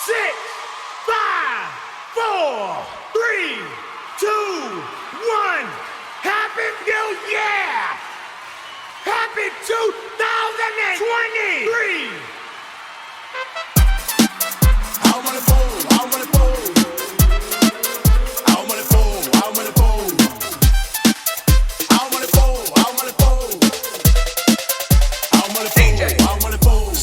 six, five, four, three, two, one. Happy New Year! Happy 2023! I wanna fold, I wanna fold. I wanna fold, I wanna fold. I wanna fold, I wanna fold. I wanna fold, I wanna fold.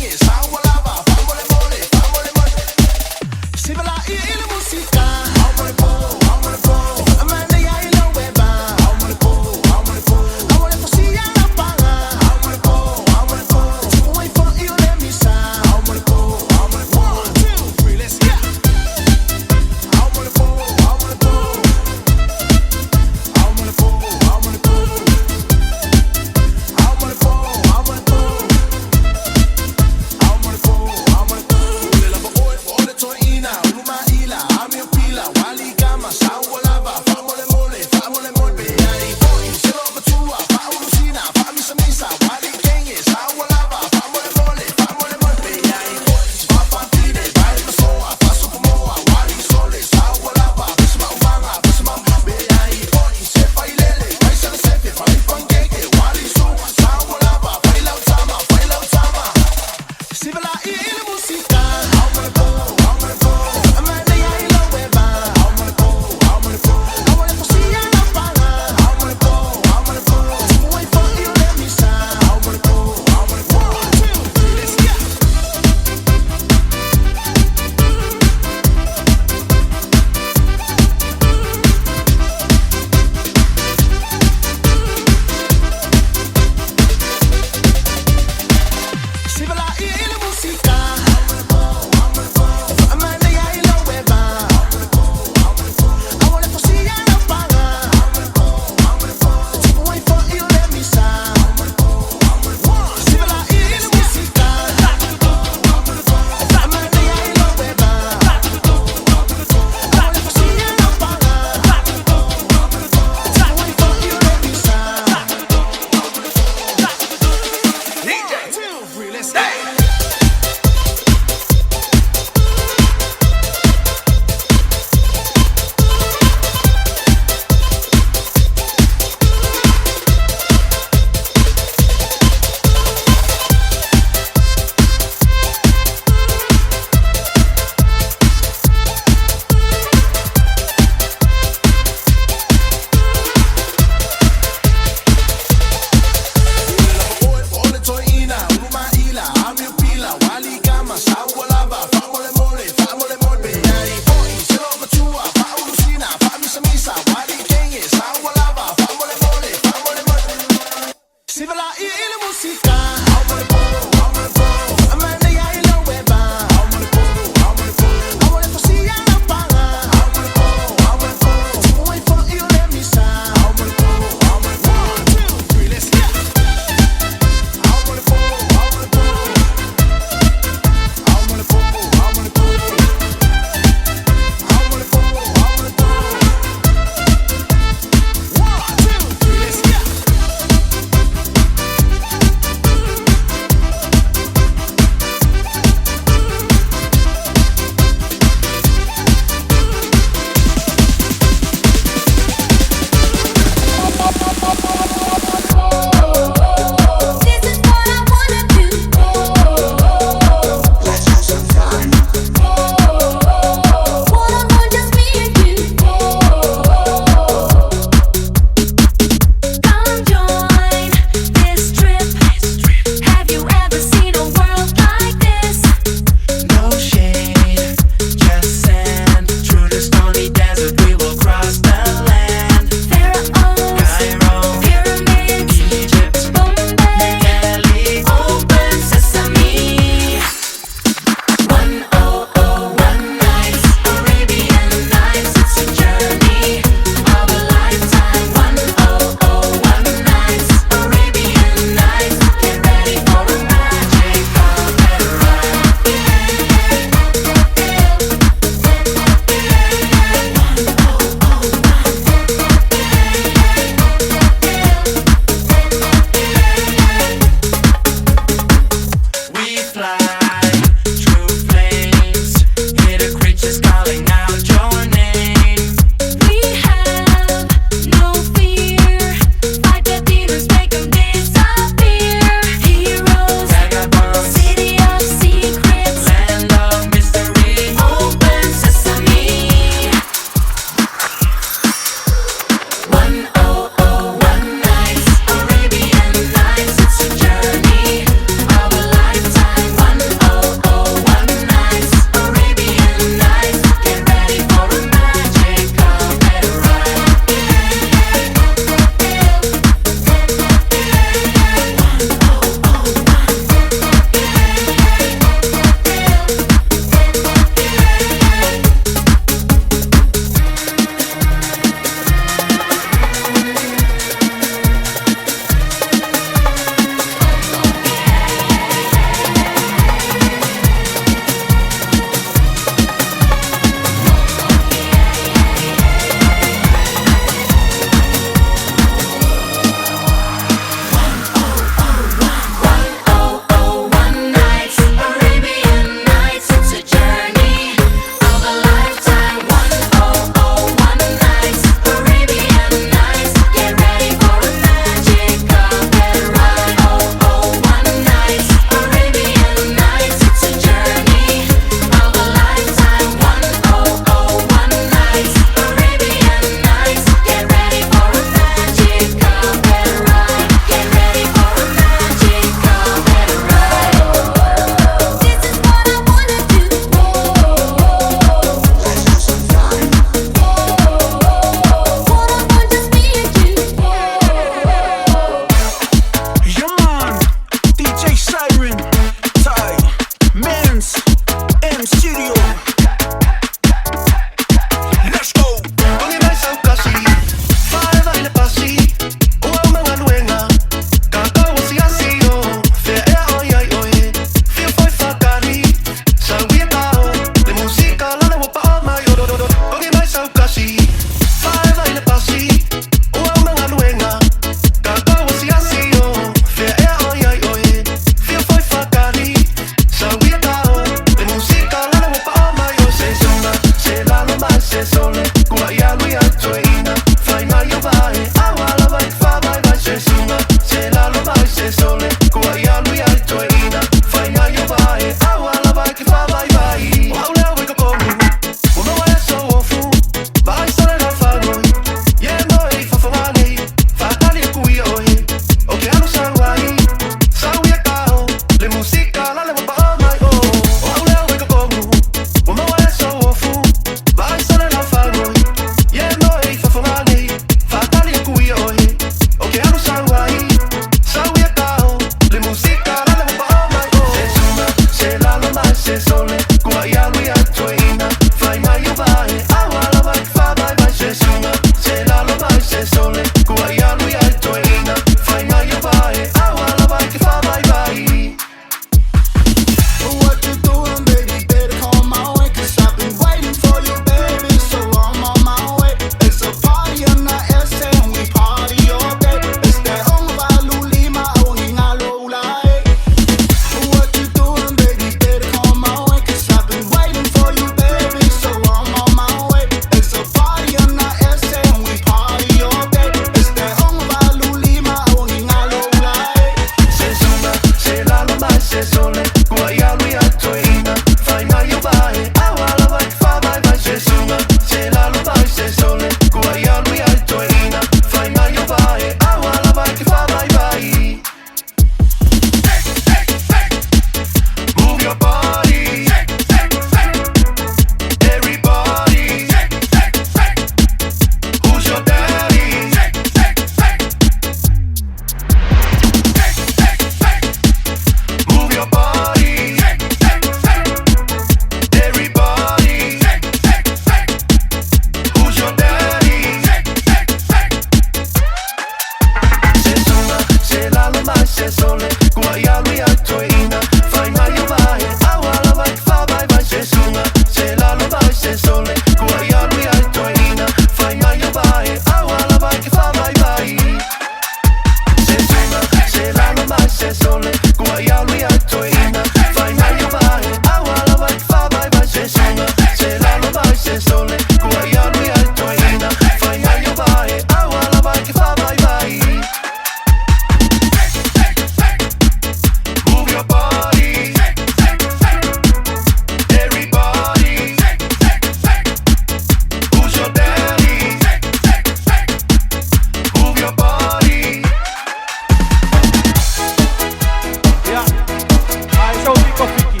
Kofiki.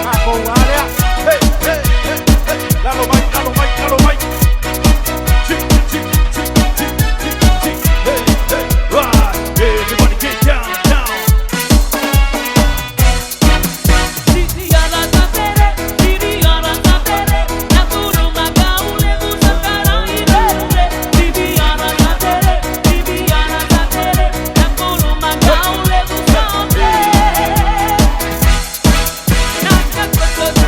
Hapo wale. Hey, hey, hey, hey. Lalo Mike, Lalo Mike, Lalo Mike. Chick, chick, chick, chick, chick, chick. Hey, hey, right. Everybody get down, down. Now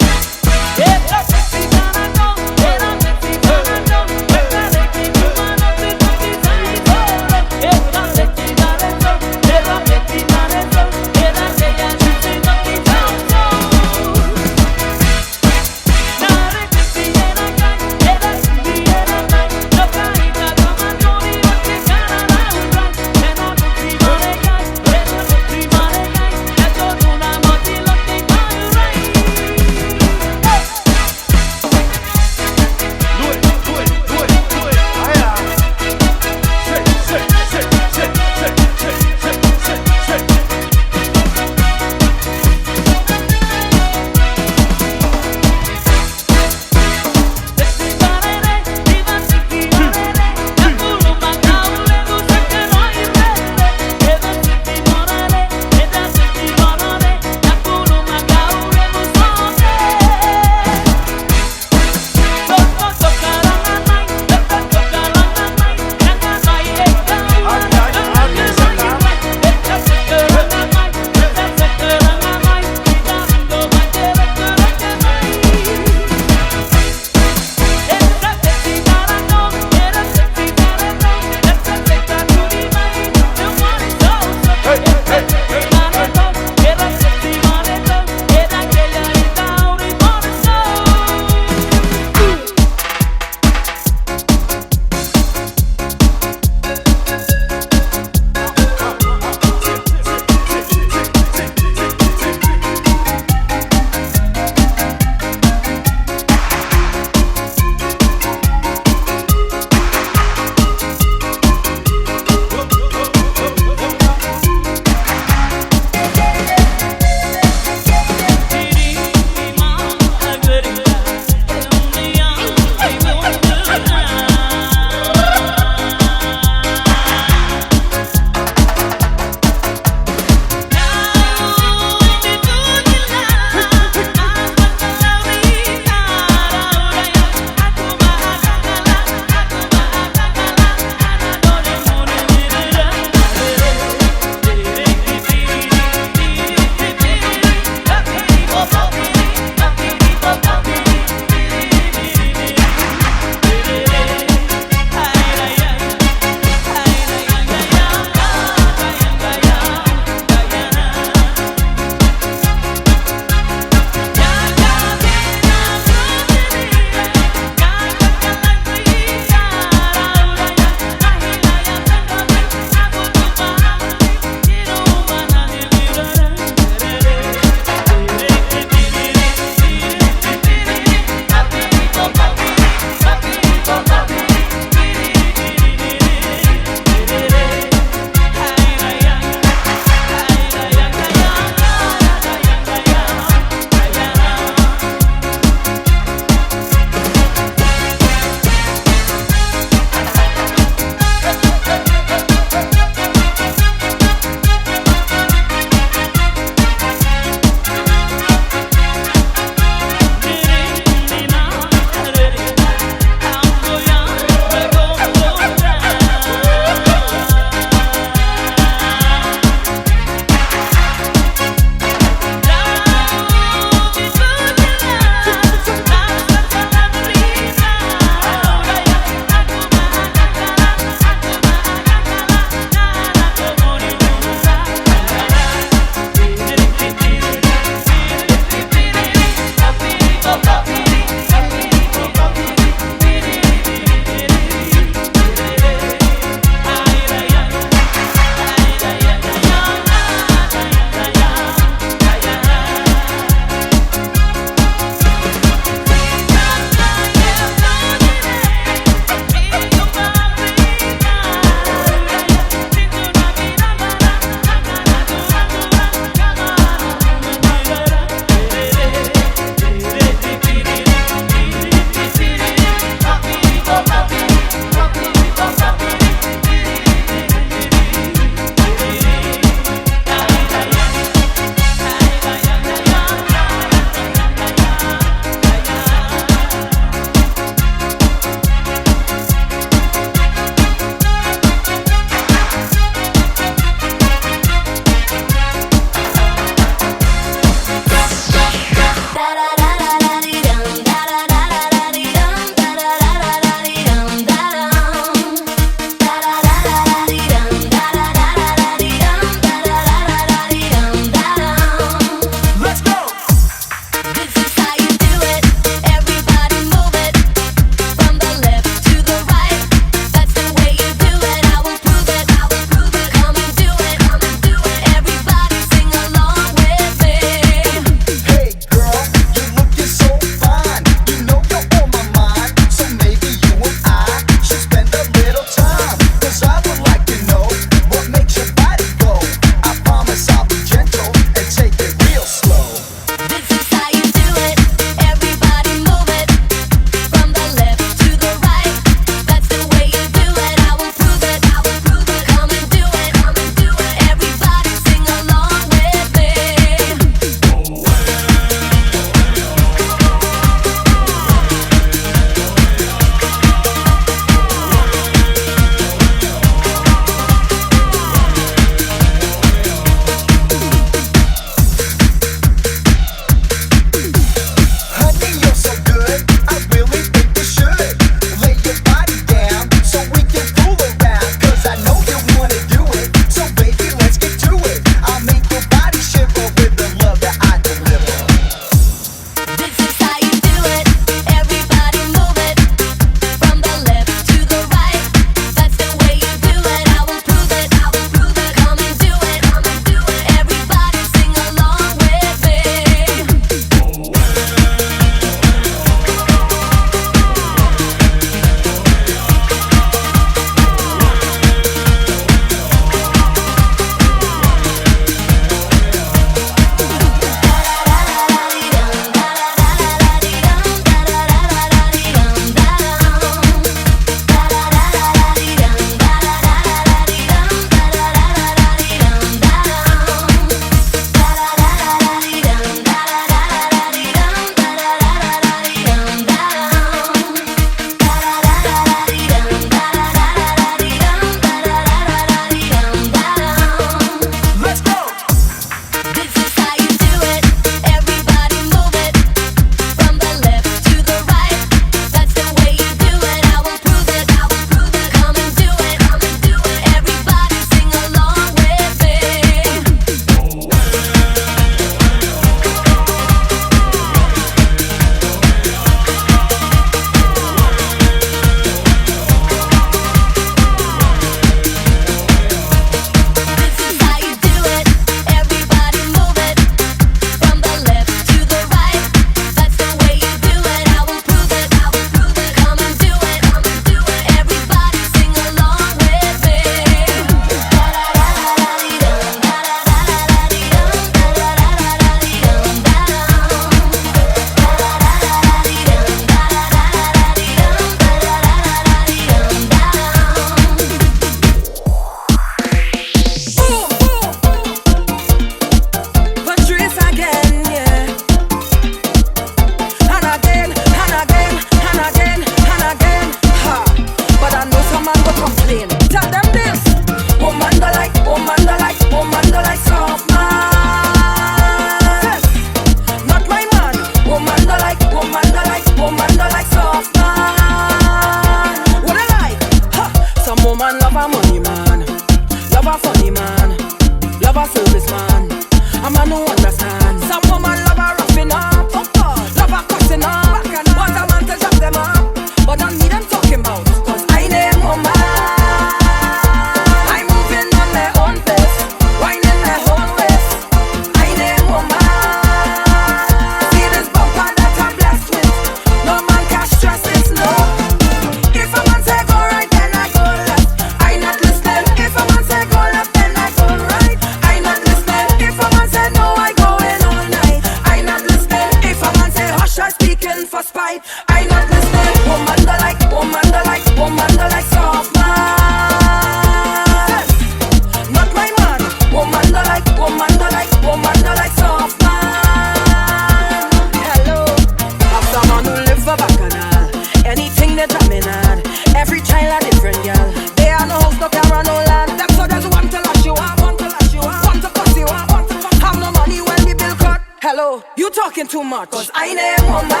smart, cause I name woman.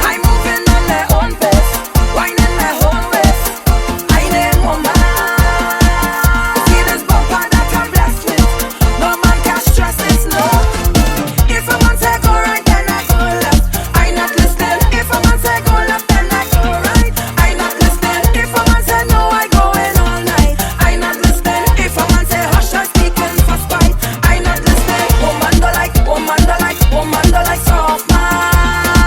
I'm moving on their own pace, whining my whole waist. I name woman. See this bumper that I'm blessed with, no man can stress this, no. If a man say go right, then I go left, I not listening. If a man say go left, then I go right, I not listening. If a man say no, I go in all night, I not listening. If a man say hush, I speaking for spite, I not listening. Woman don't like soft man.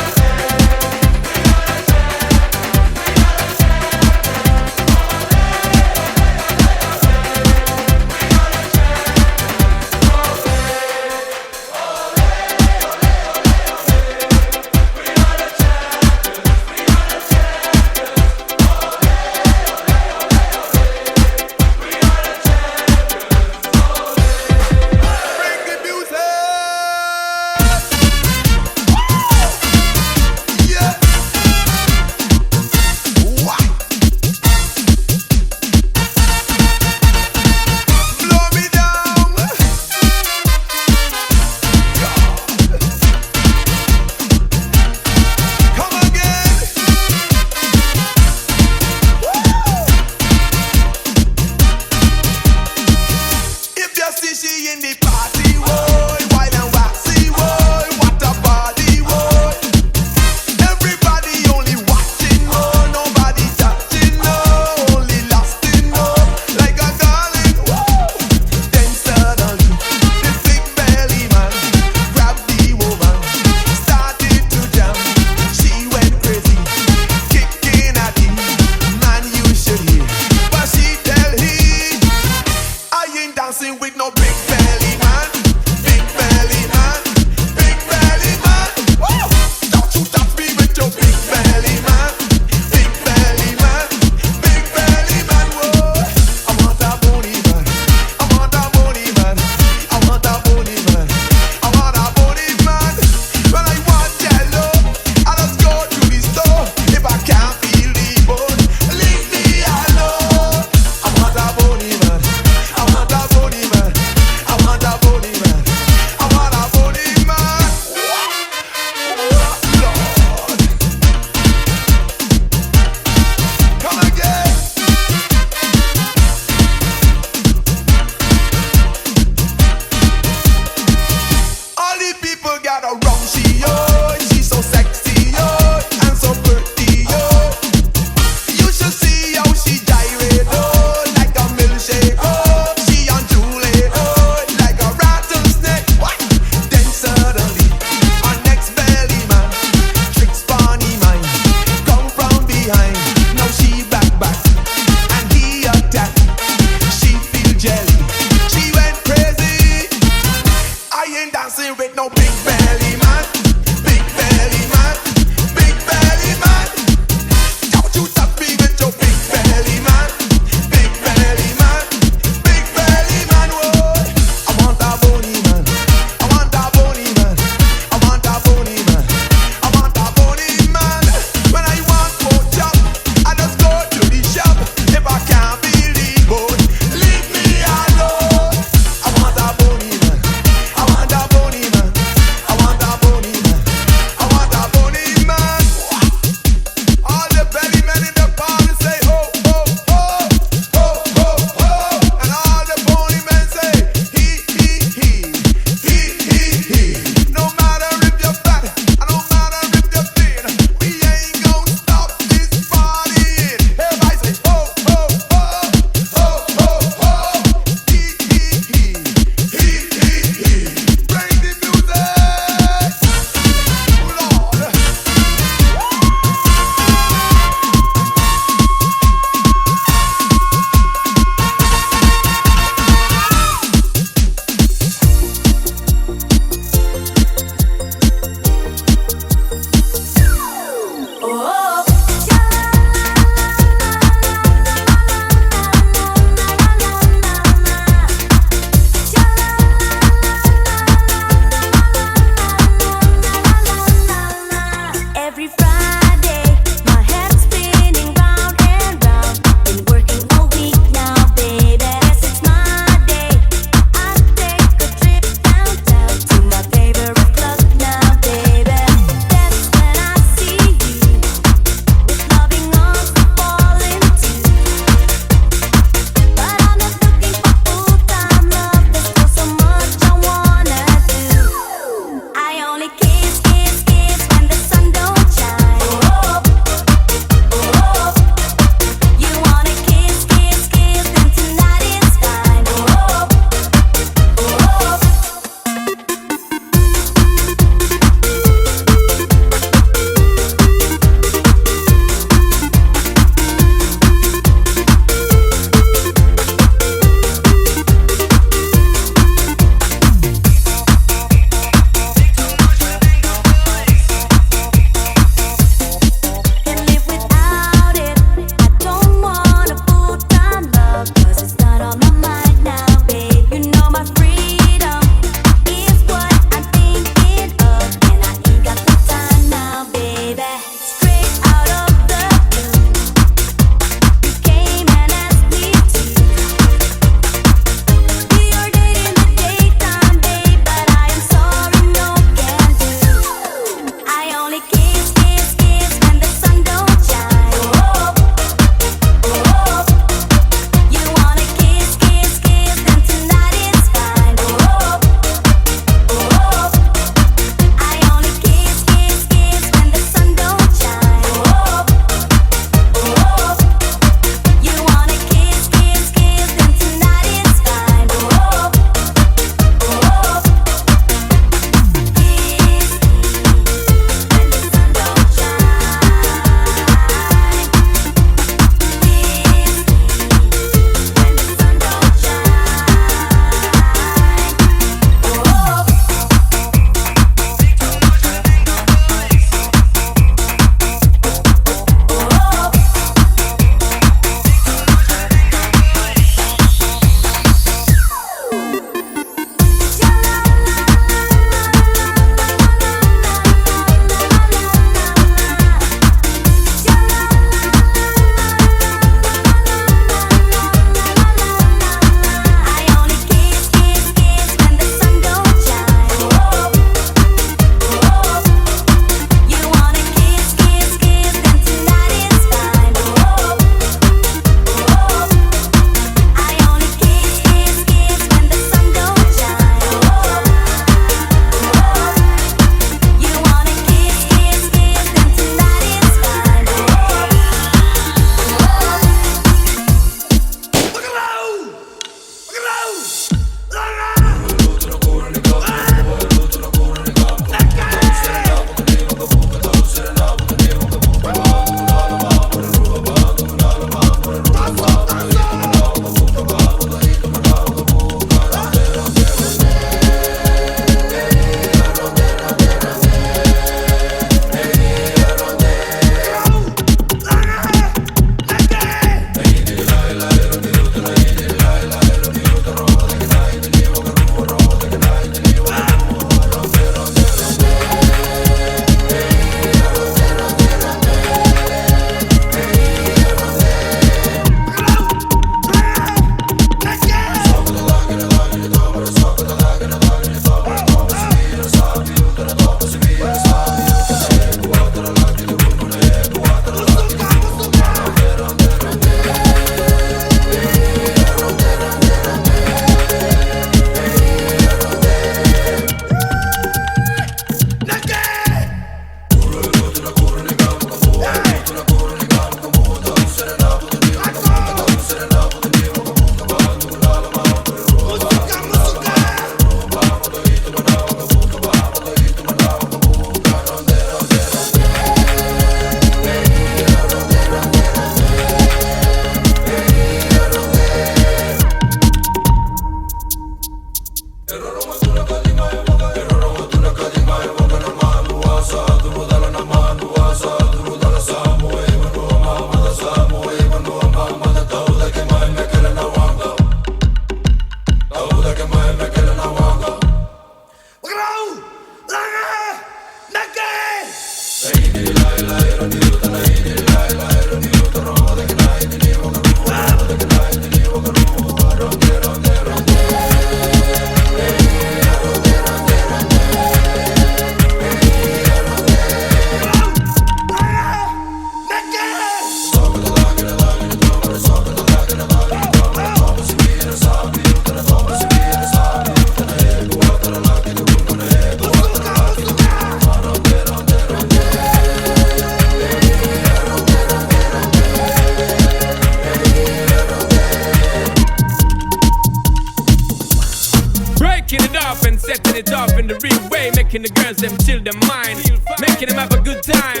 Breaking it off and setting it off in the real way, making the girls them chill their mind, making them have a good time.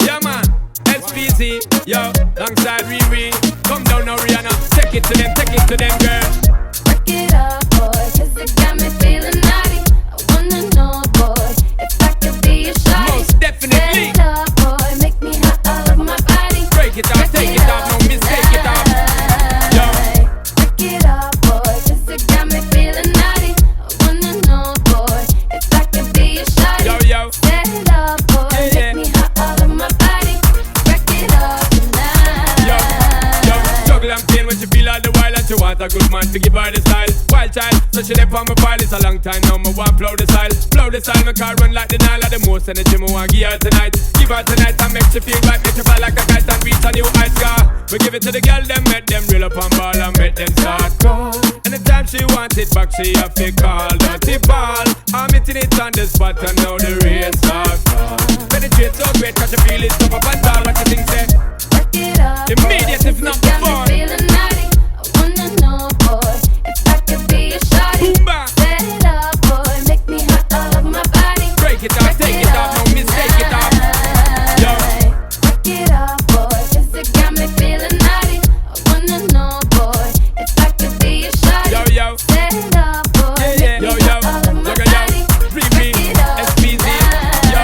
Yeah man, SPZ, yo, alongside Riri. Come down now Rihanna, take it to them girl. Break it up, boy, 'cause it got me feeling naughty. I wanna know, boy, if I could be a shawty. Most definitely. Set it up, boy, make me hot all over my body. Break it off, take it off, no mistake it off. Yo. Break it up, boy, 'cause it got me feeling naughty. I wanna know, boy, if I could be a shawty. Yo, yo. Set it up, boy, Yeah, make me hot all over my body. Break it up tonight. Yo, juggle and pain when you feel all the while and you want a good man to give her the style. Wild child, so she left on my file. It's a long time now, me want blow the style. Blow the style, my car run like the Nile. Of the most energy, me want give her tonight. Give her tonight and make she feel right. Make she fly like a kite and reach a new high scar. We give it to the girl, them make them reel up and ball and make them start call. Anytime she want it back, she have to call. Dirty ball, I'm hitting it on the spot and now the rain start fall. Penetrate so great, cause you feel it up and down. What you think, say? Break it up, Immediate, boy, if not 'cause it got me before. feeling naughty. I wanna know, boy, if I could be a shawty. Boom, bam. Set it up, boy, make me hot all over my body. Break it off, take it off, no mistake it off. Yo. Break it up, boy, 'cause it got me feeling naughty. I wanna know, boy, if I could be a shawty. Yo, yo. Set it up, boy, Yeah, make yo, me yo, hot all over my yo, yo, body. Riri, Break it up SPZ, yo,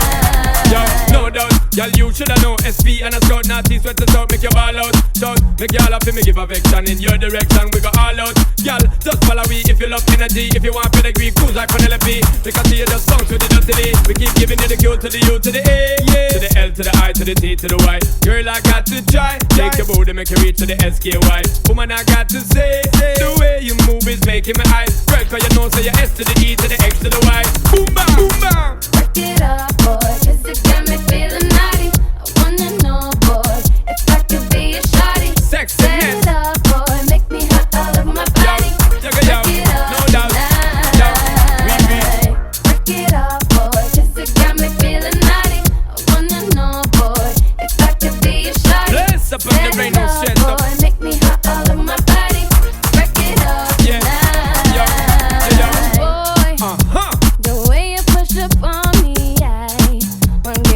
yo, no doubt, y'all you shoulda know SP and a scout, naughty sweat us out, make you ball out, shout, make y'all happy, me give affection in your direction, we go all out, y'all, just follow we, if you love energy, if you want pedigree, cruise like Penelope, because you just bounce with the dirty, we keep giving you the Q to the U to the A, yeah, to the L to the I to the T to the Y, girl I got to try, take your booty, make you reach to the SKY, woman I got to say, the way you move is making my eyes, girl, cause you know, so you S to the E to the X to the Y, boom bam, boom bam. Break it up, boy, 'cause it got me feeling naughty. I wanna know, boy, if I could be a shawty. Set Sexiness. it up, boy, make me hot all over my body. Yo, yo, Break it up no doubt. tonight. Yo, Riri. Break it up, boy, 'cause it got me feeling naughty. I wanna know, boy, if I could be a shawty. Bless up on the Set rain, it no up, stress up. boy, make me hot all over my body. Break it up Yeah. tonight. Yo, yo. Boy, Uh-huh. the way you push up on me, I wanna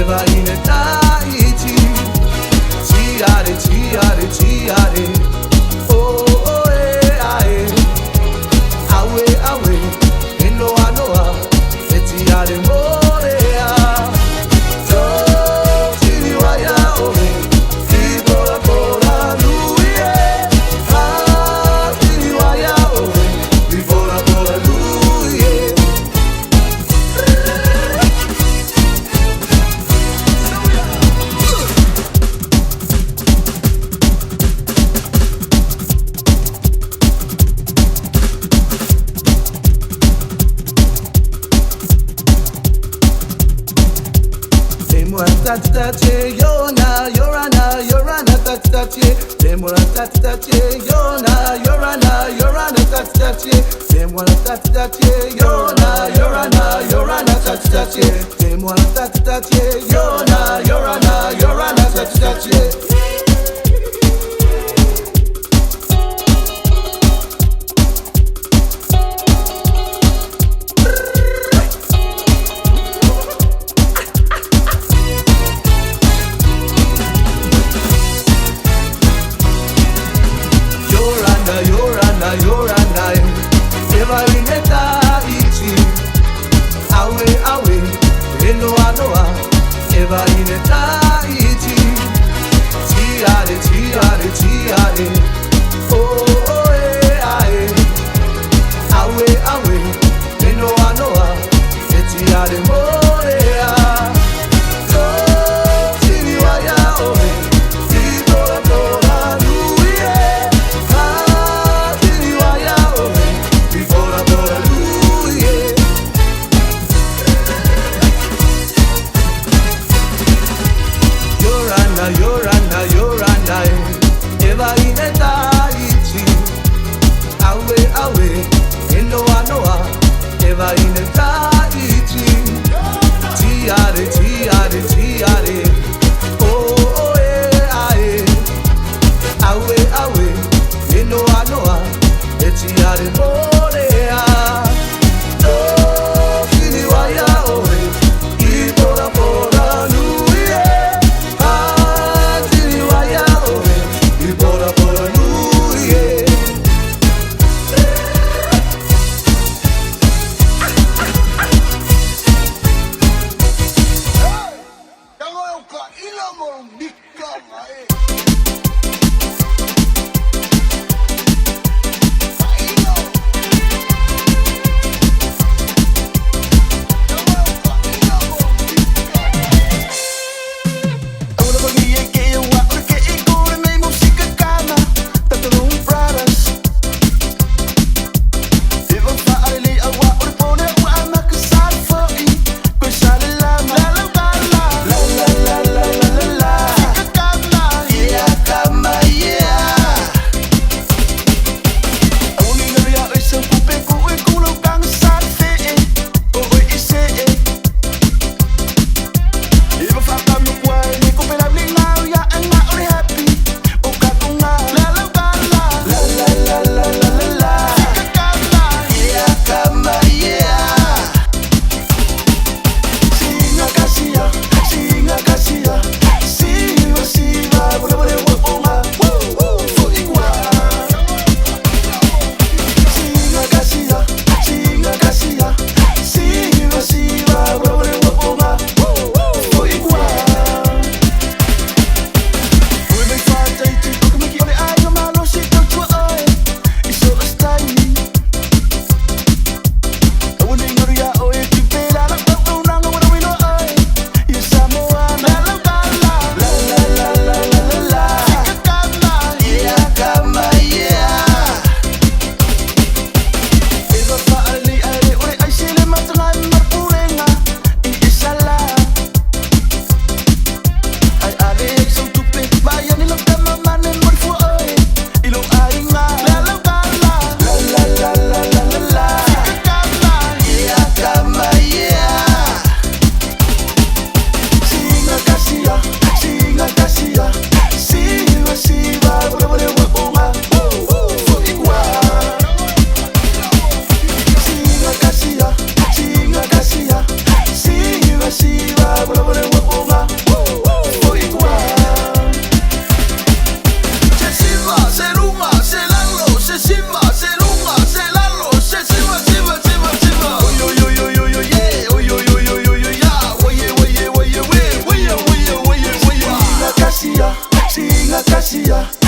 Eva in età, she a